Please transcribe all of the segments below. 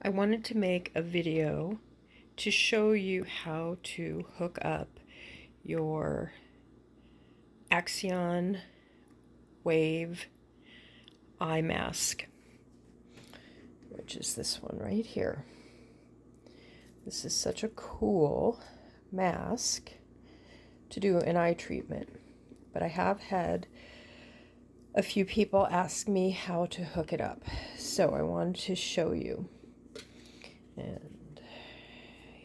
I wanted to make a video to show you how to hook up your Axion Wave eye mask, which is this one right here. This is such a cool mask to do an eye treatment, but I have had a few people ask me how to hook it up, so I wanted to show you. And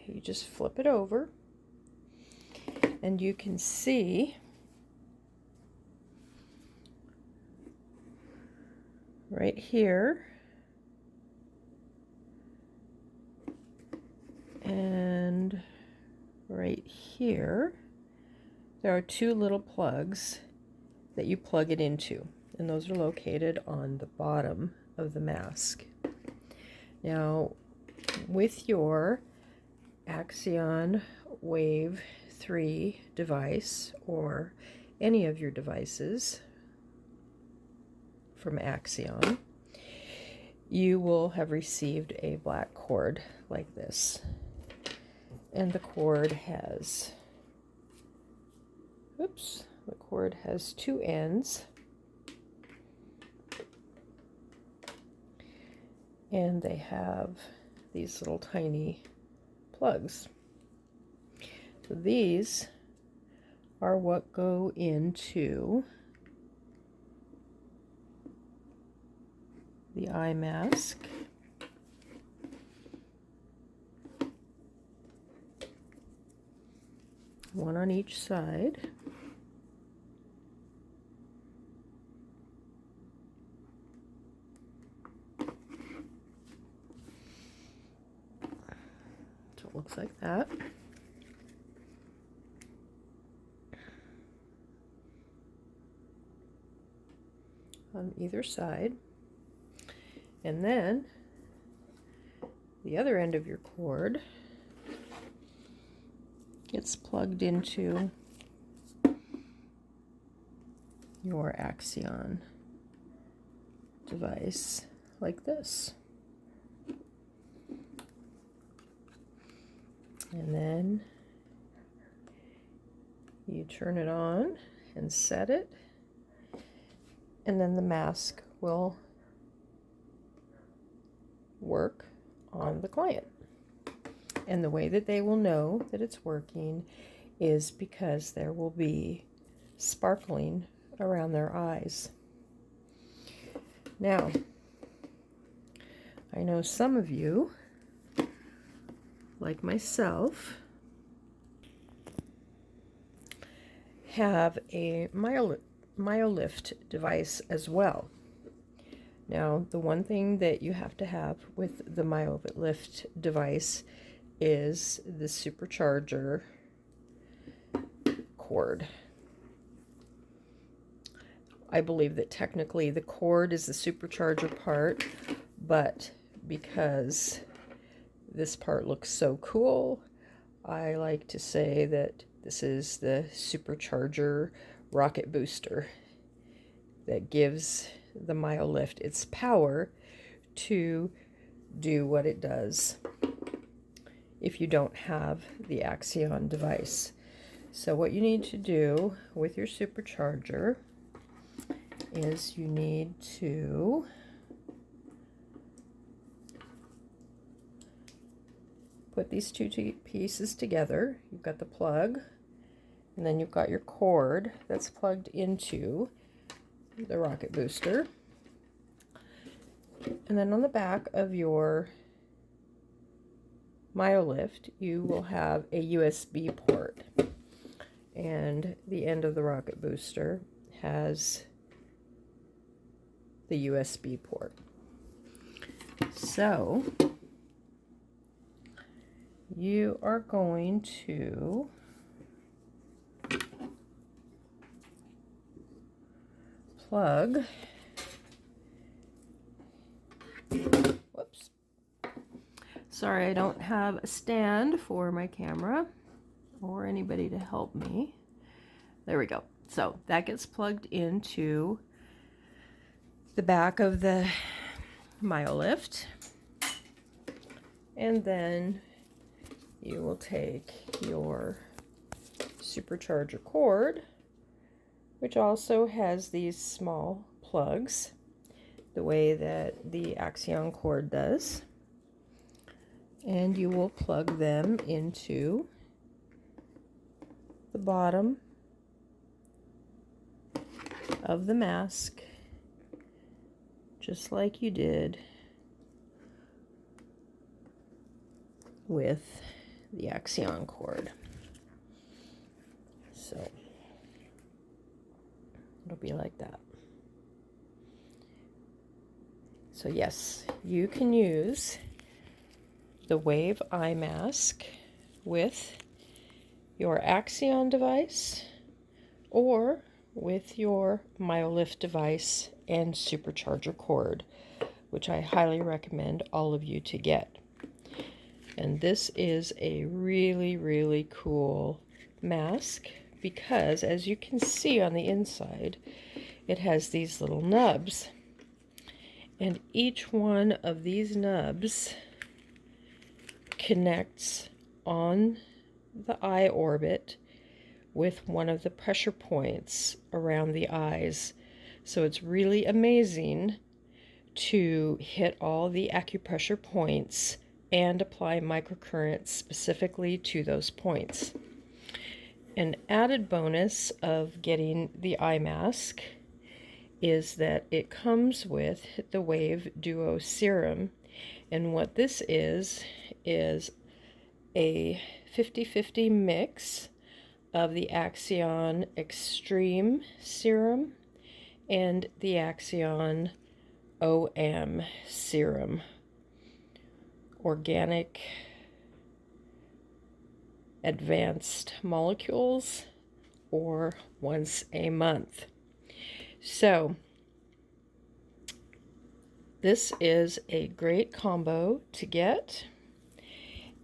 you just flip it over and you can see right here and right here there are two little plugs that you plug it into, and those are located on the bottom of the mask. Now with your Axion Wave 3 device, or any of your devices from Axion, you will have received a black cord like this. And the cord has, the cord has two ends. And they have these little tiny plugs. So these are what go into the eye mask. One on each side. So it looks like that. On either side. And then the other end of your cord gets plugged into your Axion device like this. And then you turn it on and set it, and then the mask will work on the client. And the way that they will know that it's working is because there will be sparkling around their eyes. Now, I know some of you, like myself, have a MyoLift device as well. Now, the one thing that you have to have with the MyoLift device is the supercharger cord. I believe that technically the cord is the supercharger part, but because this part looks so cool, I like to say that this is the supercharger rocket booster that gives the MyoLift its power to do what it does if you don't have the Axion device. So what you need to do with your supercharger is you need to put these two pieces together. You've got the plug, and then you've got your cord that's plugged into the rocket booster. And then on the back of your MyoLift, you will have a USB port. And the end of the rocket booster has the USB port. So you are going to plug, whoops, sorry, I don't have a stand for my camera or anybody to help me. There we go. So that gets plugged into the back of the MyoLift. And then you will take your supercharger cord, which also has these small plugs, the way that the Axion cord does. And you will plug them into the bottom of the mask, just like you did with the Axion cord. So it'll be like that. So yes, you can use the Wave eye mask with your Axion device or with your MyoLift device and supercharger cord, which I highly recommend all of you to get. And this is a really, really cool mask because, as you can see on the inside, it has these little nubs. And each one of these nubs connects on the eye orbit with one of the pressure points around the eyes. So it's really amazing to hit all the acupressure points and apply microcurrents specifically to those points. An added bonus of getting the eye mask is that it comes with the Wave Duo Serum. And what this is a 50-50 mix of the Axion Extreme Serum and the Axion OM Serum. Organic advanced molecules, or once a month. So this is a great combo to get,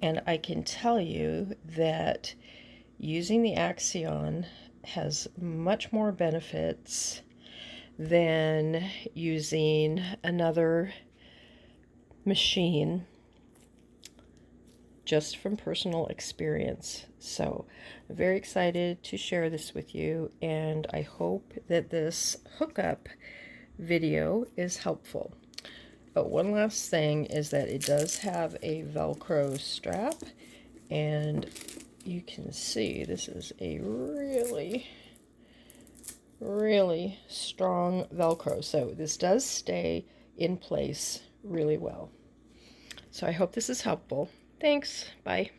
and I can tell you that using the Axion has much more benefits than using another machine, just from personal experience. So I'm very excited to share this with you, and I hope that this hookup video is helpful. But one last thing is that it does have a Velcro strap, and you can see this is a really, really strong Velcro. So this does stay in place really well. So I hope this is helpful. Thanks. Bye.